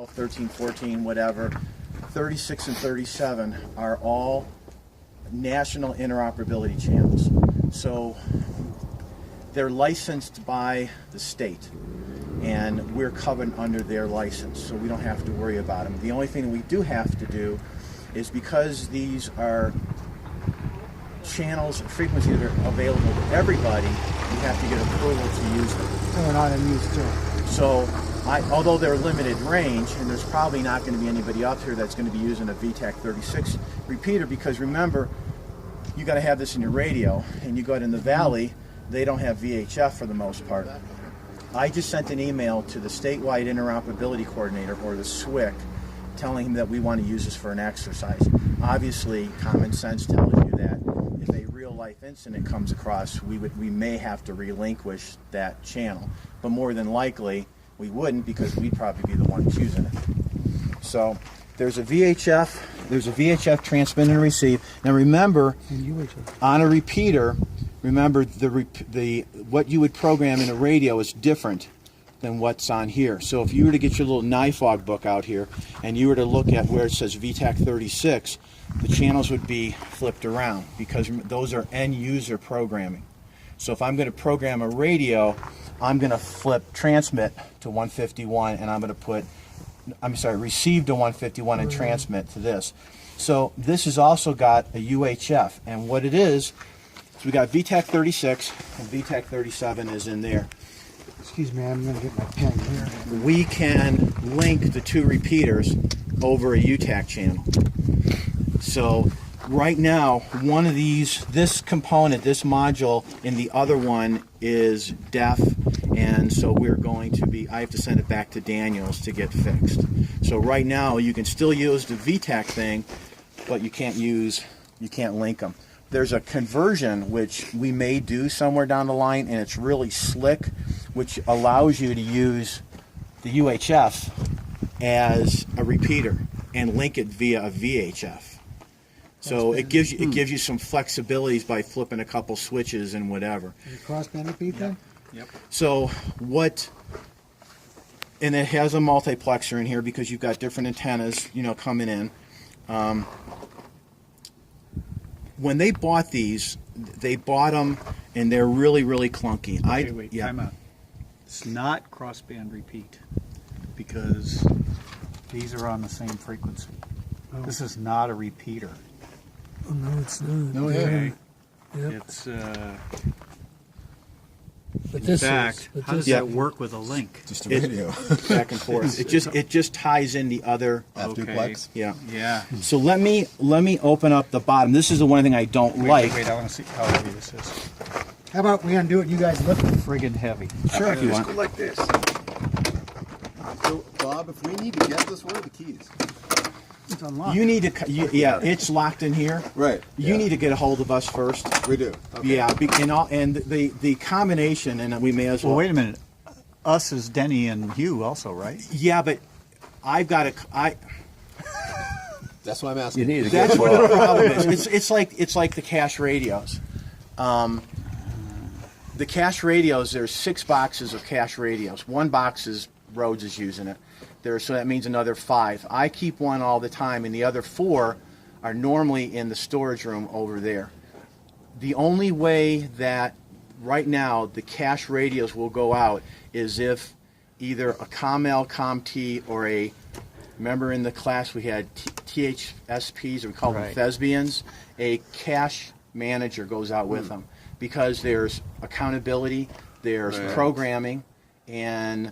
13, 14, whatever, 36 and 37 are all national interoperability channels. So they're licensed by the state, and we're covered under their license, so we don't have to worry about them. The only thing we do have to do is, because these are channels and frequencies that are available to everybody, we have to get approval to use them. So we're not in use too. So, although they're limited range, and there's probably not going to be anybody up here that's going to be using a VTAC 36 repeater, because remember, you got to have this in your radio, and you go out in the valley, they don't have VHF for the most part. I just sent an email to the statewide interoperability coordinator, or the SWIC, telling him that we want to use this for an exercise. Obviously, common sense tells you that if a real-life incident comes across, we may have to relinquish that channel. But more than likely, we wouldn't, because we'd probably be the ones using it. So there's a VHF transmit and receive. Now remember, on a repeater, remember what you would program in a radio is different than what's on here. So if you were to get your little NIFOG book out here and you were to look at where it says VTAC 36, the channels would be flipped around, because those are end user programming. So if I'm going to program a radio, I'm going to flip transmit to 151, and I'm going to put, receive to 151 and transmit to this. So this has also got a UHF, and what it is we got VTAC 36 and VTAC 37 is in there. Excuse me, I'm going to get my pen here. We can link the two repeaters over a UTAC channel. So right now, one of these, this component, this module, and the other one is deaf, and so we're going to be, I have to send it back to Daniels to get fixed. So right now, you can still use the VTAC thing, but you can't link them. There's a conversion which we may do somewhere down the line, and it's really slick, which allows you to use the UHF as a repeater and link it via a VHF. So it gives you some flexibilities by flipping a couple switches and whatever. Is it crossband repeat then? Yep. So and it has a multiplexer in here because you've got different antennas, coming in. When they bought these, they bought them, and they're really, really clunky. Wait, time out. It's not crossband repeat, because these are on the same frequency. Oh. This is not a repeater. Oh, no, it's not. No, okay. Yep. It's, but in this fact, how does that work with a link? Just a radio. Back and forth. It just ties in the other F-duplex. Yeah. Yeah. So let me open up the bottom. This is the one thing I don't like. Wait, I want to see how heavy this is. How about we undo it and you guys lift it? Friggin' heavy. Sure, if you want. Go like this. So, Bob, if we need to get this, what are the keys? It's unlocked. You need to, it's locked in here. Right. You need to get a hold of us first. We do. Okay. Yeah, and the combination, and we may as well. Well, wait a minute. Us is Denny and Hugh also, right? Yeah, but I've got That's why I'm asking. You need to That's get what the problem is. It's like the cache radios. The cache radios, there's 6 boxes of cache radios. 1 box is Rhodes is using it. So that means another 5. I keep one all the time, and the other 4 are normally in the storage room over there. The only way that right now the cache radios will go out is if either a ComL, ComT, or remember in the class we had THSPs, or we call them Thespians, a cache manager goes out with them, because there's accountability, there's programming, and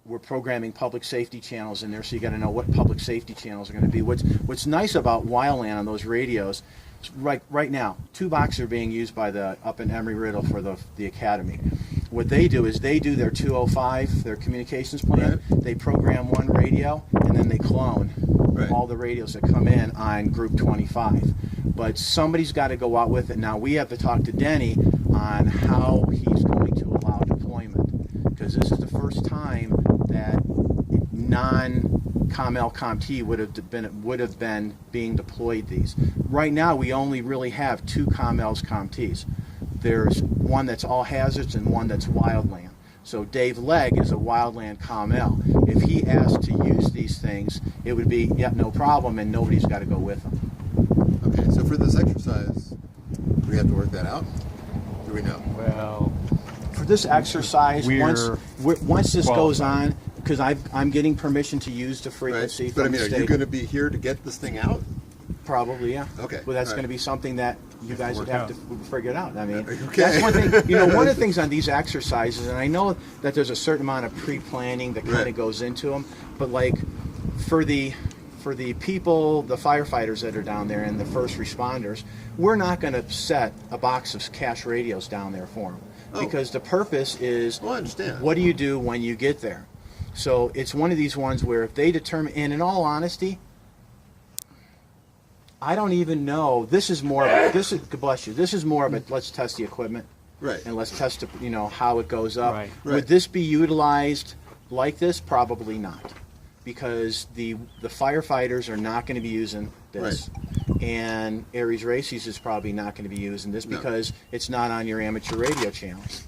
we're programming public safety channels in there, so you got to know what public safety channels are going to be. What's nice about WildLAN on those radios, right now, 2 boxes are being used by up in Embry-Riddle for the academy. What they do is they do their 205, their communications plan. They program 1 radio, and then they clone all the radios that come in on group 25. But somebody's got to go out with it. Now we have to talk to Denny on how he's going to allow deployment, because this is the first time that non-ComL, ComT would have been being deployed these. Right now we only really have 2 ComLs, ComTs. There's one that's all hazards and one that's WildLAN. So Dave Legg is a wildland COML. If he asked to use these things, it would be, yeah, no problem, and nobody's got to go with him. Okay, so for this exercise, do we have to work that out? Do we know? Well, For this exercise, once this goes on, because I'm getting permission to use the frequency Right. But I from mean, the are you state. going to be here to get this thing out? Probably, yeah. Okay, Well, that's all going to right. be something that you guys would work have to figure it out. I mean, Okay. that's one thing. One of the things on these exercises, and I know that there's a certain amount of pre-planning that kind of Right. goes into them, but like for the people, the firefighters that are down there and the first responders, we're not going to set a box of cash radios down there for them because the purpose is, Well, I understand. what do you do when you get there? So it's one of these ones where if they determine, and in all honesty, I don't even know. This is more of a, bless you. This is more of a, let's test the equipment Right. and let's test, how it goes up. Right. Right. Would this be utilized like this? Probably not, because the firefighters are not going to be using this, and Aries Races is probably not going to be using this No. because it's not on your amateur radio channels.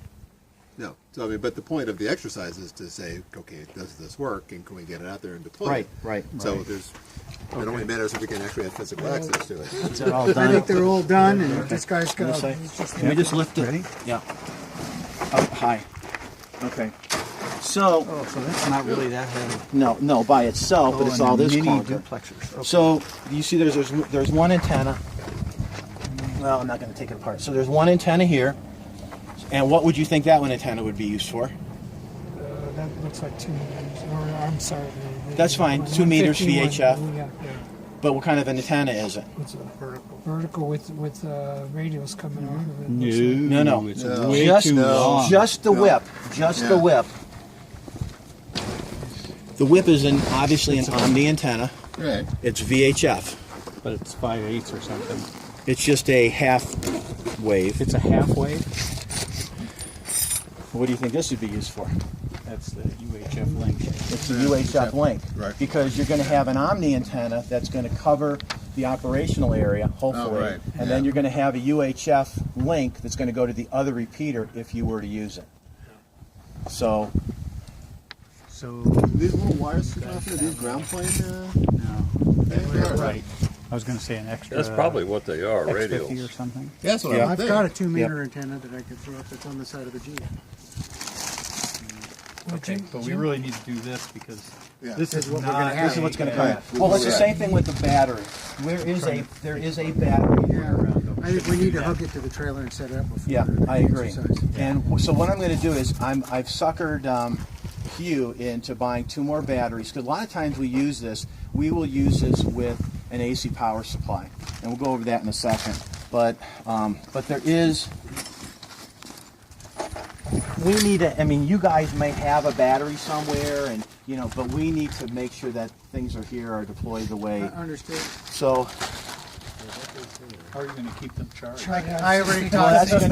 No. So I mean, but the point of the exercise is to say, okay, does this work, and can we get it out there and deploy Right, it? right. So there's. It only matters if we can actually have physical access to it. Is that all I done? think they're all done, and this guy's got. This side? He's just Can we just lift it? Ready? Yeah. Up high. Okay. So, oh, so that's not really that heavy. no, by itself, but it's all this mini clunker. duplexers. Okay. So, you see there's one antenna. Well, I'm not going to take it apart. So there's one antenna here. And what would you think that one antenna would be used for? That looks like 2 meters. Or I'm sorry. That's fine, 2 meters 151. VHF. Yeah. But what kind of an antenna is it? It's a vertical. Vertical with radios coming off of it. No. It's No. way Just, too long. just the whip. Just the Yeah. whip. The whip is obviously an Omni antenna. Right. It's VHF. But it's 5/8 or something. It's just a half wave. It's a half wave. What do you think this would be used for? That's the UHF link. It's a UHF link. Right. Because you're going to have an Omni antenna that's going to cover the operational area, hopefully. Oh, right. And then you're going to have a UHF link that's going to go to the other repeater if you were to use it. So, So These little wires sticking off here, these ground plane. no, right. I was going to say an extra. That's probably what they are, X50 radios. or something. That's what Yeah. I'm I've thinking. got a 2-meter antenna that I could throw up that's on the side of the Jeep. Okay, but we really need to do this because Yeah. this is what we're not. gonna have. this is what's going to Right. come. Well, it's the same thing with the battery. There is a battery here. I think we need to hook it to the trailer and set it up before. Yeah, I agree. exercise. And so what I'm going to do is I've suckered Hugh into buying 2 more batteries because a lot of times we use this. We will use this with an AC power supply, and we'll go over that in a second. But there is. We need to. I mean, you guys may have a battery somewhere, and but we need to make sure that things are here are deployed the way. Understood. So. How are you going to keep them charged? I already Well, that's talked.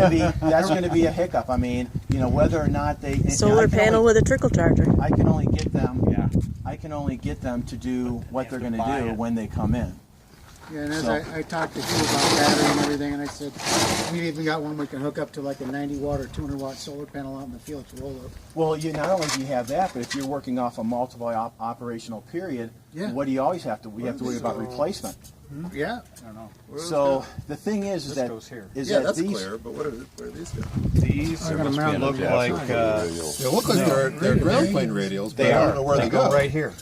going to be a hiccup. I mean, whether or not they Solar panel with a trickle charger. I can only get them. Yeah. I can only get them to do what they're have going to buy to do it. when they come in. Yeah, and as So- I talked to you about battery and everything, and I said, we even got one we can hook up to like a 90-watt or 200-watt solar panel out in the field to roll up. Well, you not only do you have that, but if you're working off a multiple operational period, Yeah. what do you always have to? We have to worry about replacement. Yeah. I don't know. So the thing is This that goes here. is Yeah, that that's these. clear. But where do these go? These I got a mount look on like They look like they're ground plane radios, but They I are. don't know where they go. right here.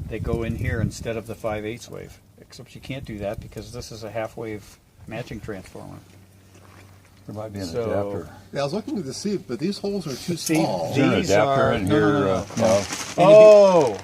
They go in here instead of the 5/8 wave. Except you can't do that because this is a half wave matching transformer. There might be an So- adapter. Yeah, I was looking to see, but these holes are too See, small. Is there an These adapter are- in no, here? no, no, No. Oh,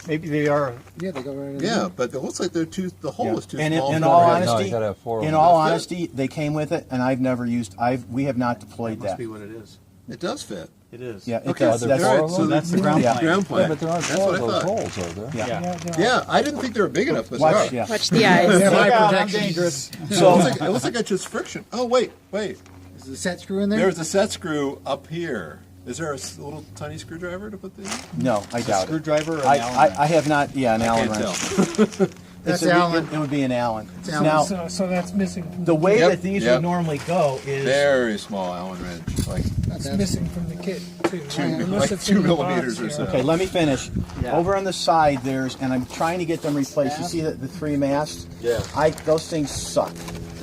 maybe they are. Yeah, they go right in Yeah, there. but it looks like they're too. The hole Yeah. is too And small. in for all the radio. No, honesty, you gotta have 4 of in them. all That's it. honesty, they came with it, and I've never used. We have not deployed that. what it is. It does fit. It is. Yeah, it Okay, does. so That's, all right, so that's the ground Yeah. plane. Ground Yeah, plane. but there aren't That's 4 what of I those thought. holes, are there? yeah. Yeah. Yeah, I didn't think they were big enough, but Watch, they are. yeah. Watch the eyes. Yeah, Look out, I'm protection. dangerous. So it looks like it's just friction. Oh wait. Is the set screw in there? There's a set screw up here. Is there a little tiny screwdriver to put there? No, I doubt it. Screwdriver or an I Allen I have not. Yeah, an Allen Can't wrench. tell. That's It Allen. would be an Allen. Allen. Now, So that's missing. the way Yep, that these yep. would normally go is Very small Allen wrench. Like It's missing from the kit too. like 2 millimeters or so. Okay, let me finish. Over on the side, and I'm trying to get them replaced. You see the 3 masts? Yeah. Those things suck.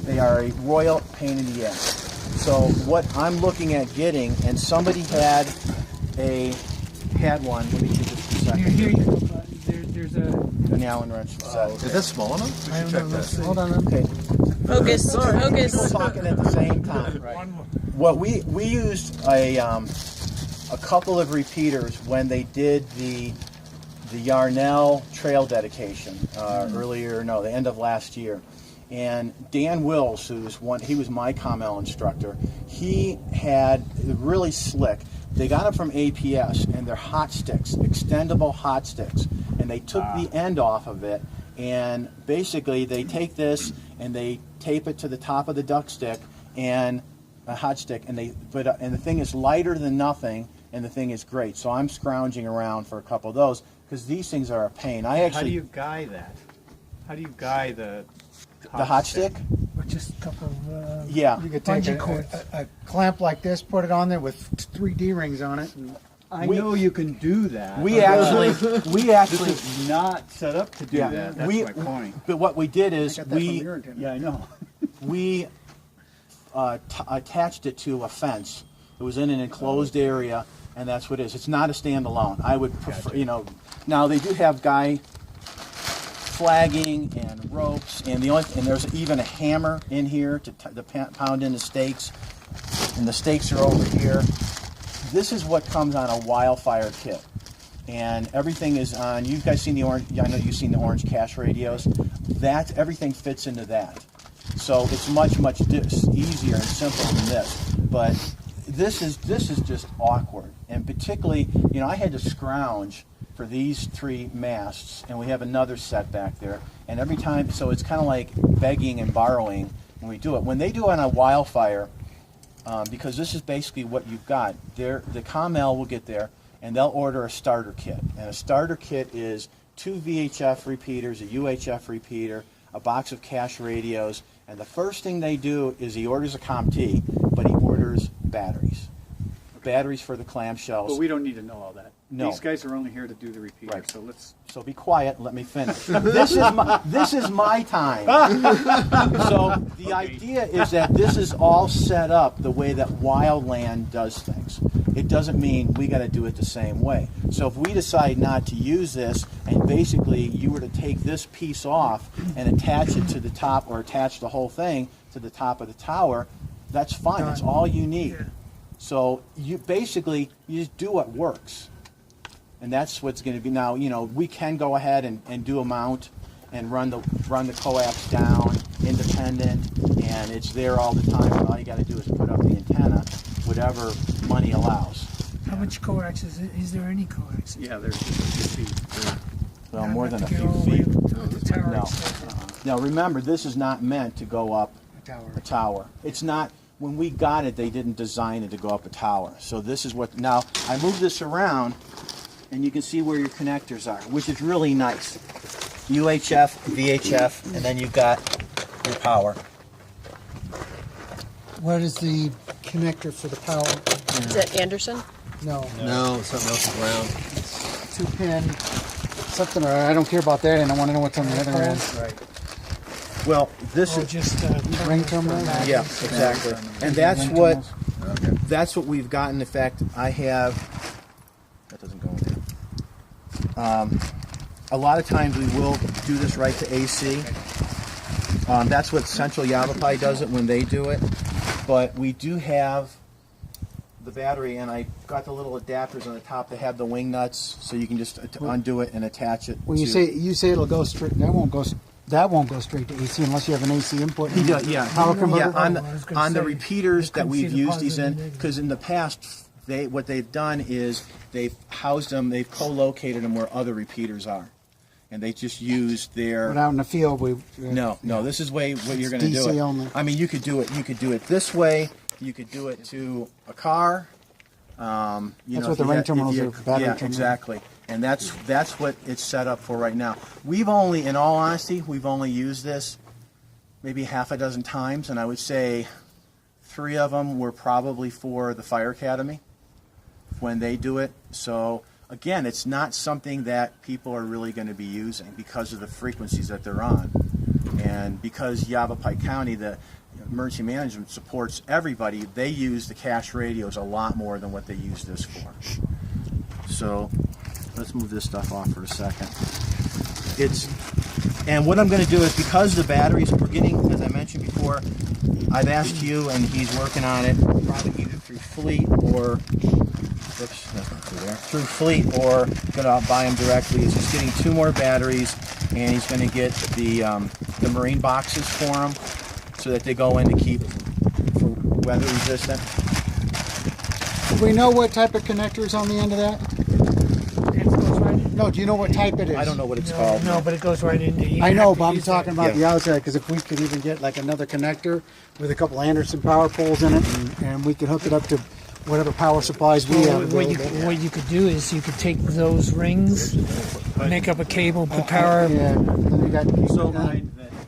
They are a royal pain in the ass. So what I'm looking at getting, and somebody had one. Let me get this a Here, second. here you go. There's a. An Allen wrench. Is that small enough? We I should don't check know. Let's that. see. Hold on. Okay. Focus, We're focus. talking at the same time. One more. What we used a couple of repeaters when they did the Yarnell trail dedication the end of last year. And Dan Wills, he was my Comel instructor, he had really slick. They got them from APS, and they're hot sticks, extendable hot sticks. And they took the end off of it, and basically they take this and they tape it to the top of the duck stick and a hot stick, and the thing is lighter than nothing, and the thing is great. So I'm scrounging around for a couple of those because these things are a pain. How do you guy that? How do you guy the hot stick? Or just a couple of. Yeah. You could take Bungee cords. a clamp like this, put it on there with 3 D-rings on it. And I know you can do that. We actually This is not set up to do Yeah. that. That's We- my point. But what we did is got that from your antenna. Yeah, I know. we attached it to a fence. It was in an enclosed area, and that's what it is. It's not a standalone. I would prefer, now they do have guy flagging and ropes, and there's even a hammer in here to pound in the stakes, and the stakes are over here. This is what comes on a Wildfire kit, and everything is on. You guys seen the orange? I know you've seen the orange cache radios. Everything fits into that. So it's much easier and simpler than this. But this is just awkward, and particularly, I had to scrounge for these 3 masts, and we have another set back there. And every time, so it's kind of like begging and borrowing when we do it. When they do it on a Wildfire, because this is basically what you've got, the Comel will get there, and they'll order a starter kit. And a starter kit is 2 VHF repeaters, a UHF repeater, a box of cache radios, and the first thing they do is he orders a COM-T, but he orders batteries. Batteries for the clamshells. But we don't need to know all that. No. These guys are only here to do the repeater, Right. so let's. So be quiet and let me finish. This is my time. So the idea is that this is all set up the way that Wildland does things. It doesn't mean we got to do it the same way. So if we decide not to use this, and basically you were to take this piece off and attach it to the top, or attach the whole thing to the top of the tower, that's fine. That's all you need. Yeah. So you just do what works. And that's what's going to be now. We can go ahead and do a mount and run the coax down independent, and it's there all the time. And all you got to do is put up the antenna, whatever money allows. How much coax is there any coax? Yeah, there's just a few feet. Well, more than a Get few all the way feet. to the tower No. itself. Now remember, this is not meant to go up a tower. It's not. When we got it, they didn't design it to go up a tower. So this is what. Now I move this around, and you can see where your connectors are, which is really nice. UHF, VHF, and then you've got your power. what is the connector for the power? Is that Anderson? No, No, something else is round. 2-pin, something, or I don't care about that, and I want to know what's on the other end. Right. Well, this Or is. just Ring terminal? Yeah, exactly. And that's what we've gotten. In fact, I have. That doesn't go in there. A lot of times we will do this right to AC. That's what Central Yavapai does it when they do it. But we do have the battery, and I got the little adapters on the top that have the wing nuts, so you can just undo it and attach it. When you say it'll go straight, that won't go straight to AC unless you have an AC input. He does, yeah. Power converter? Yeah, on, Oh, I was gonna on the say, repeaters I that couldn't we've see the used these positive in, and negative. because in the past, what they've done is they've housed them, they've co-located them where other repeaters are, and they just used their. But out in the field, No, this is what you're going to do DC it. only. I mean, you could do it this way. You could do it to a car. That's what the ring terminals are, battery Yeah, terminals. exactly. And that's what it's set up for right now. In all honesty, we've only used this maybe half a dozen times, and I would say 3 of them were probably for the Fire Academy when they do it. So again, it's not something that people are really going to be using because of the frequencies that they're on. And because Yavapai County, the emergency management supports everybody, they use the cash radios a lot more than what they use this for. So let's move this stuff off for a second. And what I'm going to do is, because the batteries, we're getting, as I mentioned before, I've asked you, and he's working on it, probably either through Fleet or, oops, that's not through there, through Fleet, or going to buy them directly. He's just getting 2 more batteries, and he's going to get the marine boxes for them so that they go in to keep for weather resistant. Do we know what type of connector is on the end of that? It goes right in. No, do you know what type it is? I don't know what it's called. No, but it goes right into. you I have know, to but I'm use talking that. about the Yeah. outside, because if we could even get like another connector with a couple Anderson power poles in it, and we could hook it up to whatever power supplies we Well, have what you available. what you could do is you could take those rings, make up a cable, put power. Yeah, then we got So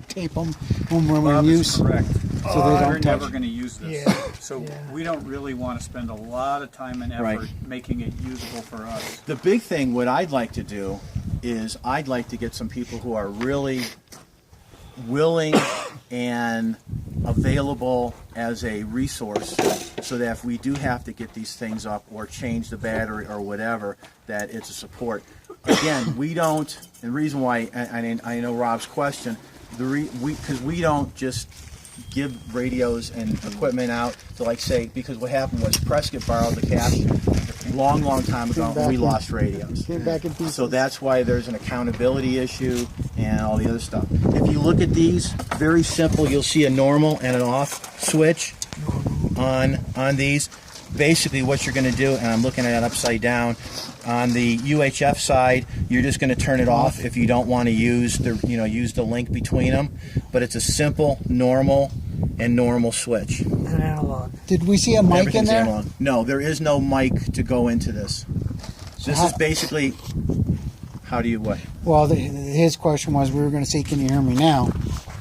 tape them when we're Bob in is use. correct. So they don't We're touch. never going to use this. Yeah, So yeah. we don't really want to spend a lot of time and effort Right. making it usable for us. The big thing, what I'd like to do is I'd like to get some people who are really willing and available as a resource, so that if we do have to get these things up or change the battery or whatever, that it's a support. Again, we don't, and the reason why, I know Rob's question, because we don't just give radios and equipment out to, like, say, because what happened was Prescott borrowed the cash long time ago, and we lost radios. Came back in pieces. So that's why there's an accountability issue and all the other stuff. If you look at these, very simple, you'll see a normal and an off switch on these. Basically what you're going to do, and I'm looking at it upside down, on the UHF side, you're just going to turn it off if you don't want to use the link between them. But it's a simple normal switch. An analog. Did we see a mic in Everything's there? analog. No, there is no mic to go into this. This is basically, how do you what? Well, his question was, we were going to say, can you hear me now?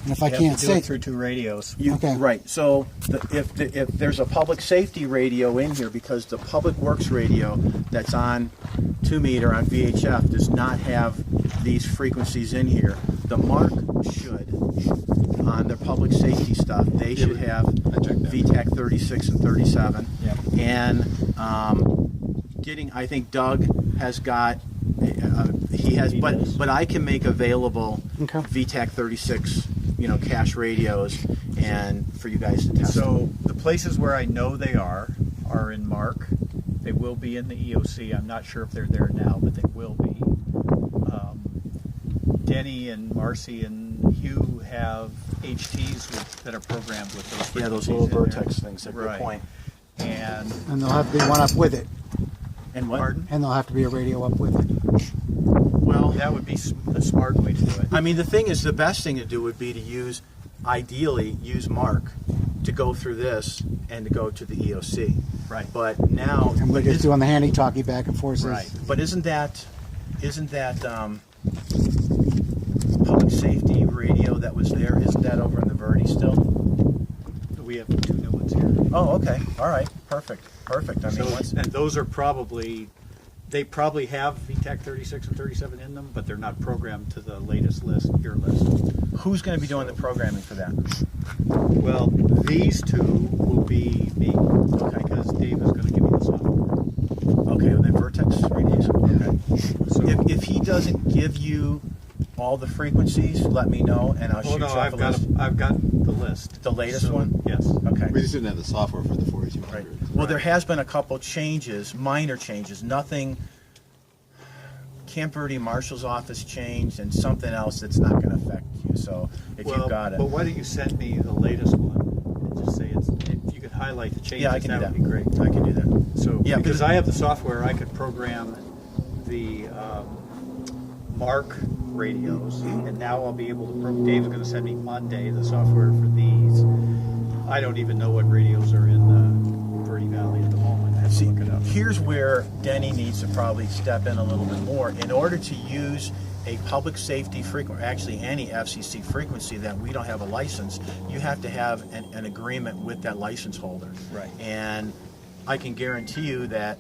And if I You can't have to do say, it through 2 radios. Okay. Right. So if there's a public safety radio in here, because the public works radio that's on 2 meter on VHF does not have these frequencies in here. The Mark should, on their public safety stuff, they should have VTAC 36 and 37. Yep. And I think Doug has got. He has, but I can make available Okay. VTAC 36, cache radios, and for you guys to test. So the places where I know they are in Mark. They will be in the EOC. I'm not sure if they're there now, but they will be. Denny and Marcy and Hugh have HTs that are programmed with those. Yeah, those frequencies little in there. Vertex things. At Right. good point. And and there'll have to be one up with it, And what? pardon? and there'll have to be a radio up with it. Well, That would be the smart way to do it. I mean, the thing is, the best thing to do would be to ideally use Mark to go through this and to go to the EOC. Right. But now, And we're just doing the handy-talkie back and forth. Right. but isn't that public safety radio that was there? Isn't that over in the Verde still? We have 2 new ones here. Oh, okay. All right. Perfect. I mean, And those are they probably have VTAC 36 and 37 in them, but they're not programmed to the latest list, your list. who's going to be doing the programming for that? Well, these 2 will be me, because Dave is going to give me the software. Okay, the Vertex radios. Okay. So, If he doesn't give you all the frequencies, let me know, and I'll shoot you off a list. I've got the list. The latest one? Yes. Okay. We just didn't have the software for the 4200. Right. Well, there has been a couple changes, minor changes, nothing. Camp Verde Marshal's office changed, and something else that's not going to affect you. So if you've got it, But why don't you send me the latest one and just say if you could highlight the changes, yeah, I can do that that. would be great. I can do that. So Yeah, because because- I have the software, I could program the Mark radios, and now I'll be able to. Dave's going to send me Monday the software for these. I don't even know what radios are in the Verde Valley at the moment. I have to See, look it up. here's where Denny needs to probably step in a little bit more. In order to use a public safety actually any FCC frequency that we don't have a license, you have to have an agreement with that license holder. Right. And I can guarantee you that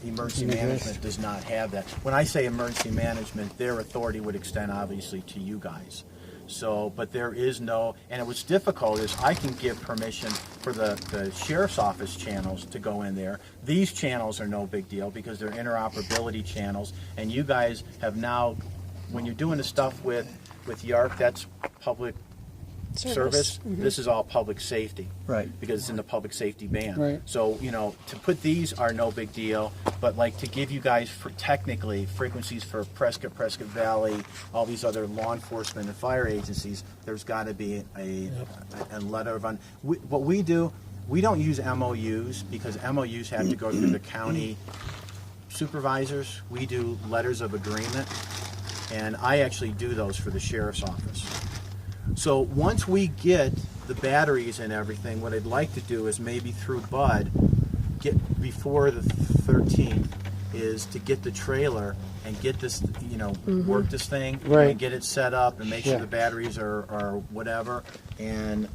emergency management does not have that. When I say emergency management, their authority would extend obviously to you guys. So, but there is no, and what's difficult is I can give permission for the sheriff's office channels to go in there. These channels are no big deal because they're interoperability channels, and you guys have now, when you're doing the stuff with YARC, that's public service. This is all public safety. Right. Because it's in the public safety band. Right. So, to put these are no big deal, but like to give you guys technically frequencies for Prescott Valley, all these other law enforcement and fire agencies, there's got to be a letter of what we do, we don't use MOUs because MOUs have to go through the county supervisors. We do letters of agreement, and I actually do those for the sheriff's office. So once we get the batteries and everything, what I'd like to do is maybe through Bud, get before the 13th, is to get the trailer and get this, work this thing Right. and get it set up and make sure Yeah. the batteries are whatever. And,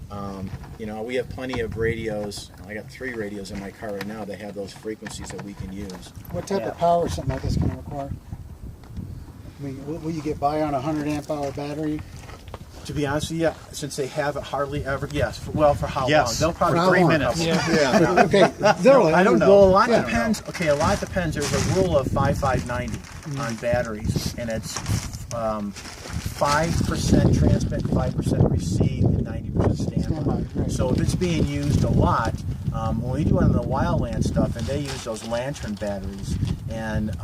we have plenty of radios. I got 3 radios in my car right now that have those frequencies that we can use. What type Yeah. of power is something like this going to require? I mean, will you get by on a 100 amp hour battery? To be honest with you, since they have it hardly ever, yes. For how Yes. long? They'll probably For how 3 long? minutes. Yeah. Okay, literally. I don't know. know. Well, a lot Yeah. depends. Okay, a lot depends. There's a rule of 5-5-90 on batteries, and it's 5% transmit, 5% receive, and 90% standby. Standby, right. So if it's being used a lot, when we do it on the wildland stuff, and they use those lantern batteries, and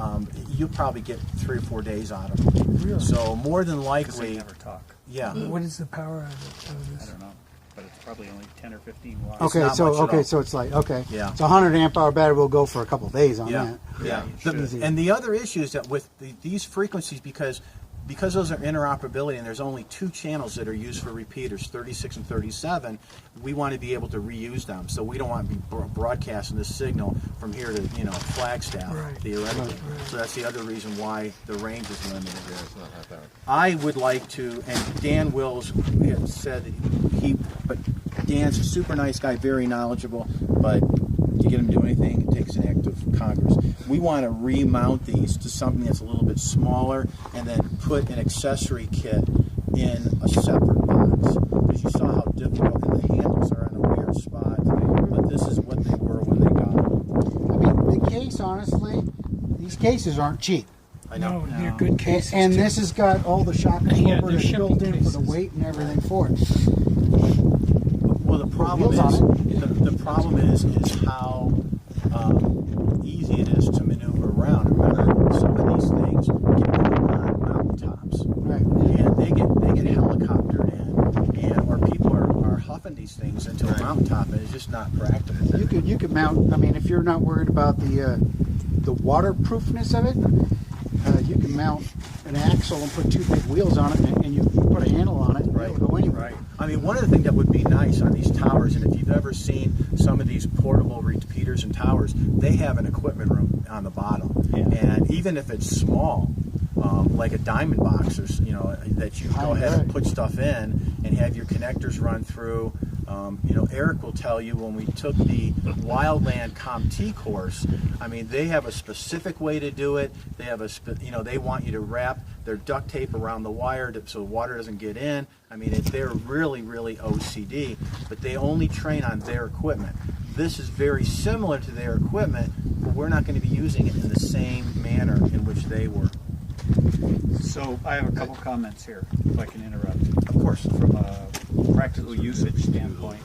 you probably get 3 or 4 days out of them. Really? So more than Because they likely, never talk. yeah. What is the power of I this? don't know, but it's probably only 10 or 15 watts. Okay, not much at all. so it's like Yeah. So 100 amp hour battery will go for a couple days on Yeah, that. yeah. Easy. And the other issue is that with these frequencies, because those are interoperability and there's only 2 channels that are used for repeaters, 36 and 37, we want to be able to reuse them. So we don't want to be broadcasting this signal from here to Flagstaff, Right. theoretically. So that's the other reason why the range is limited. I would like to, and Dan Wills had said that but Dan's a super nice guy, very knowledgeable, but to get him to do anything, it takes an act of Congress. We want to remount these to something that's a little bit smaller and then put an accessory kit in a separate box. Because you saw how difficult, and the handles are in a weird spot, but this is what they were when they got them. I mean, the case, honestly, these cases aren't cheap. I know. No, they're good cases. And too. this has got all the shock Yeah, absorber they're that's built shipping in for the cases. weight and everything for it. Well, the problem Wheels on is the problem is how easy it is to maneuver around. Remember, some of these things get put on mountaintops, Right. and they get helicoptered in, and or people are huffing these things into a mountaintop, and it's just not practical. You could mount. I mean, if you're not worried about the waterproofness of it, you can mount an axle and put 2 big wheels on it, and you put a handle on it. And it'll go anywhere. Right. I mean, one of the things that would be nice on these towers, and if you've ever seen some of these portable repeaters and towers, they have an equipment room on the bottom. Yeah. And even if it's small, like a diamond box, or that you go ahead and put stuff in and have your connectors run through. Eric will tell you when we took the Wildland CompT course, I mean, they have a specific way to do it. They have they want you to wrap their duct tape around the wire so the water doesn't get in. I mean, they're really, really OCD, but they only train on their equipment. This is very similar to their equipment, but we're not going to be using it in the same manner in which they were. So I have a couple comments here, if I can interrupt. Of course. From a practical usage standpoint,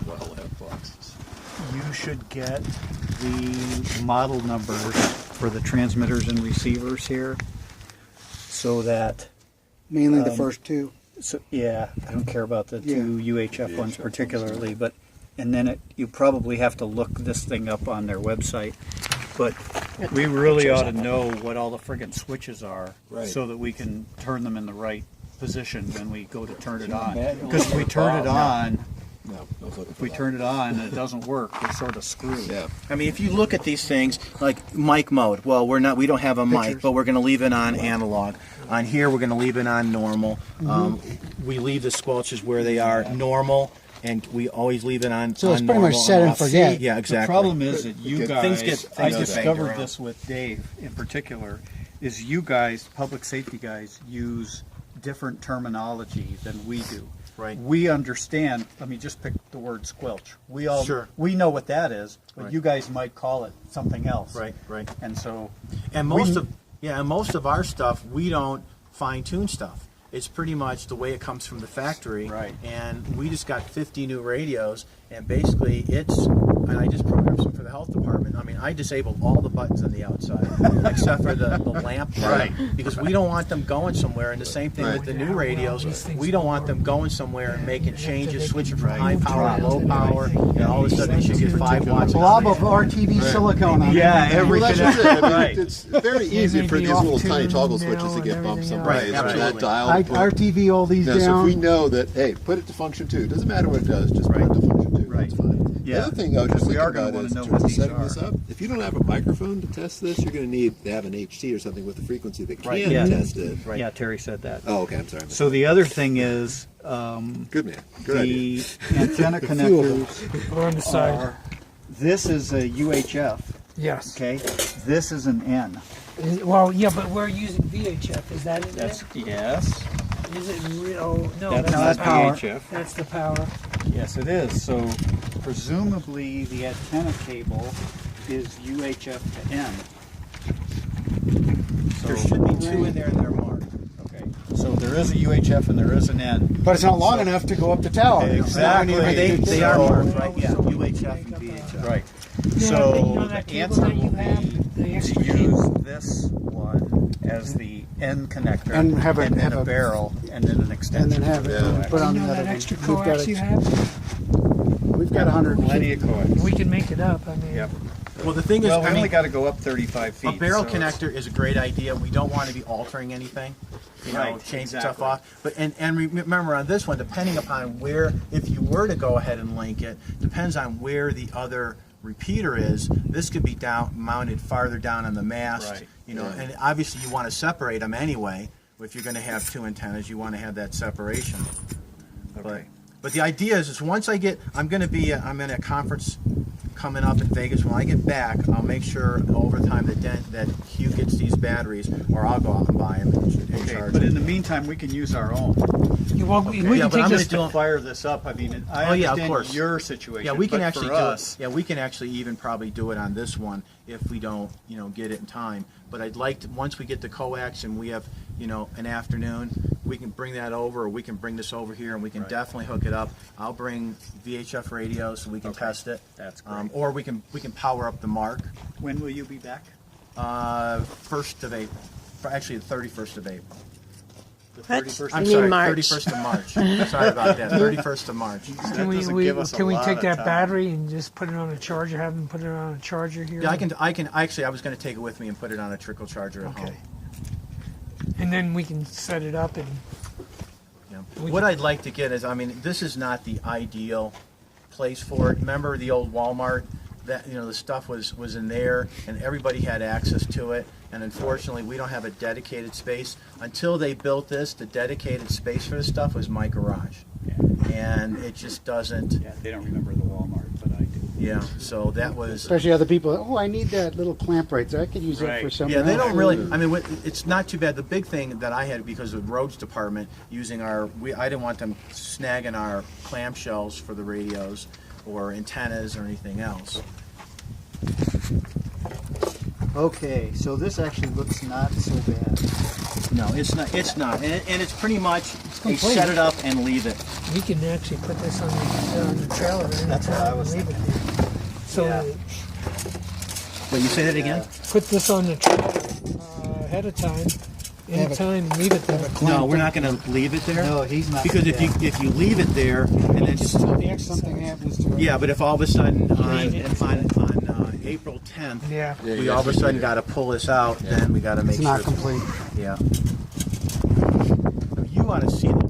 you should get the model numbers for the transmitters and receivers here, so that, Mainly the first 2. so yeah, I don't care about the Yeah. 2 UHF ones particularly, but, and then you probably have to look this thing up on their website, but we really ought to know what all the friggin' switches are, Right. so that we can turn them in the right position when we go to turn it on. imagine Because if we turn it Bob, on No, I was looking If for we that. turn it on and it doesn't work, we're sort of screwed. Yeah. I mean, if you look at these things, like mic mode, well, we don't have a mic, but we're going to leave it on analog. On here, we're going to leave it on normal. We leave the squelches where they are normal, and we always leave it on. So it's on pretty much normal set and off. forget. Yeah, exactly. The problem is that you guys, Things I get discovered banged this with Dave in particular, is you guys, public safety guys, use different terminology than we do. Right. We understand, let me just pick the word squelch. Sure. We know what that is, but Right. you guys might call it something else. Right, right. And so, And most of our stuff, we don't fine tune stuff. It's pretty much the way it comes from the factory. Right. And we just got 50 new radios, and basically and I just programmed some for the health department. I mean, I disabled all the buttons on the outside, except for the lamp part, Right. because we don't want them going somewhere. And the same thing with the new radios, we don't want them going somewhere and making changes, switching from high power to low power, and all of a sudden they should get 5 watts. Blob of RTV silicone on yeah, it. every Well, that's just it. I mean, Right. it's very easy for these little tiny toggle switches to get bumped somewhere. Right, After that absolutely. dial. I put- RTV all these No, so if we down. know that, hey, put it to function 2. Doesn't matter what it does, just put it to function 2. Right. That's fine. Yeah. The other thing, though, just We thinking are gonna about wanna is know in what terms of these setting are. this up. If you don't have a microphone to test this, you're going to need to have an HT or something with a frequency that can Right, yeah. test it. Right. Yeah, Terry said that. Oh, okay. I'm sorry. So the other thing is, Good man. Good idea. the antenna connectors Or on the side. are, this is a UHF, Yes. okay? This is an N. Well, yeah, but we're using VHF. Is that in That's, there? yes, Is it real? No, that's that's not the power. VHF. That's the power. Yes, it is. So presumably the antenna cable is UHF to N. There should be 2 in there and they're marked. Okay, so there is a UHF and there is an N. But it's not long enough to go up the tower. Exactly. But they are So- marked, right? Yeah, UHF and VHF. Right. Yeah, So you know the that cable answer that you will have, the be extra to cable? use this one as the N connector, And have a- then have a a- barrel, and then an extension. And then have it Yeah. put on You the know other that one. extra We've got coax it- you have? We've got 150. Plenty of coax. We can make it up. I mean, Yep. Well, the thing is, Well, we I only mean, got to go up 35 feet. a barrel so it's- connector is a great idea. We don't want to be altering anything, you know, Right, change exactly. stuff off. But and remember on this one, depending upon where, if you were to go ahead and link it, depends on where the other repeater is. This could be mounted farther down on the mast, Right. you know, Yeah. and obviously you want to separate them anyway. If you're going to have 2 antennas, you want to have that separation. Okay. But the idea is once I'm in a conference coming up in Vegas. When I get back, I'll make sure over time that Hugh gets these batteries, or I'll go out and buy them and Okay, charge but them. in the meantime, we can use our own. well, we Yeah, can but take I'm this. gonna Just to fire this up, I mean, I Oh, yeah, of understand course. your situation. Yeah, we can but actually for do us, it. Yeah, we can actually even probably do it on this one if we don't, get it in time. But I'd like to, once we get the coax and we have, an afternoon, we can bring that over, or we can bring this over here and we can Right. definitely hook it up. I'll bring VHF radios so we can Okay. test it. That's great. Or we can power up the Mark. When will you be back? 1st of April. Actually, the 31st of April. The What? 31st? I'm You mean sorry, March. 31st of March. Sorry about that. 31st of March. Can we, doesn't we give us a can we lot take of that time. battery and just put it on a charger? Have them put it on a charger here. Yeah, I can actually. I was going to take it with me and put it on a trickle charger at home. And then we can set it up and. Yeah. We What can- I'd like to get is, this is not the ideal place for it. Remember the old Walmart? That the stuff was in there, and everybody had access to it. And unfortunately, we don't have a dedicated space. Until they built this, the dedicated space for this stuff was my garage, and it just doesn't. Yeah, they don't remember the Walmart, but I do. Yeah. So that was. Especially other people. Oh, I need that little clamp right there. I could use that for Right. something. Yeah, they else. don't really. It's not too bad. The big thing that I had, because of the roads department using I didn't want them snagging our clamshells for the radios or antennas or anything else. Okay, so this actually looks not so bad. No, it's not. It's not, and it's pretty much a complete. set it up and leave it. We can actually put this on the trailer and That's what I was leave it there. So Yeah. But you say that again? put this on the trailer ahead of time, anytime, and leave it there. No, we're not going to leave it there. No, he's not. Because if you leave it there and then Just put the extra Something happens to it. yeah, but if all of a sudden on April 10th Yeah. we all of a sudden got to pull this out, then we got to make It's sure not complete. Yeah. You want to see the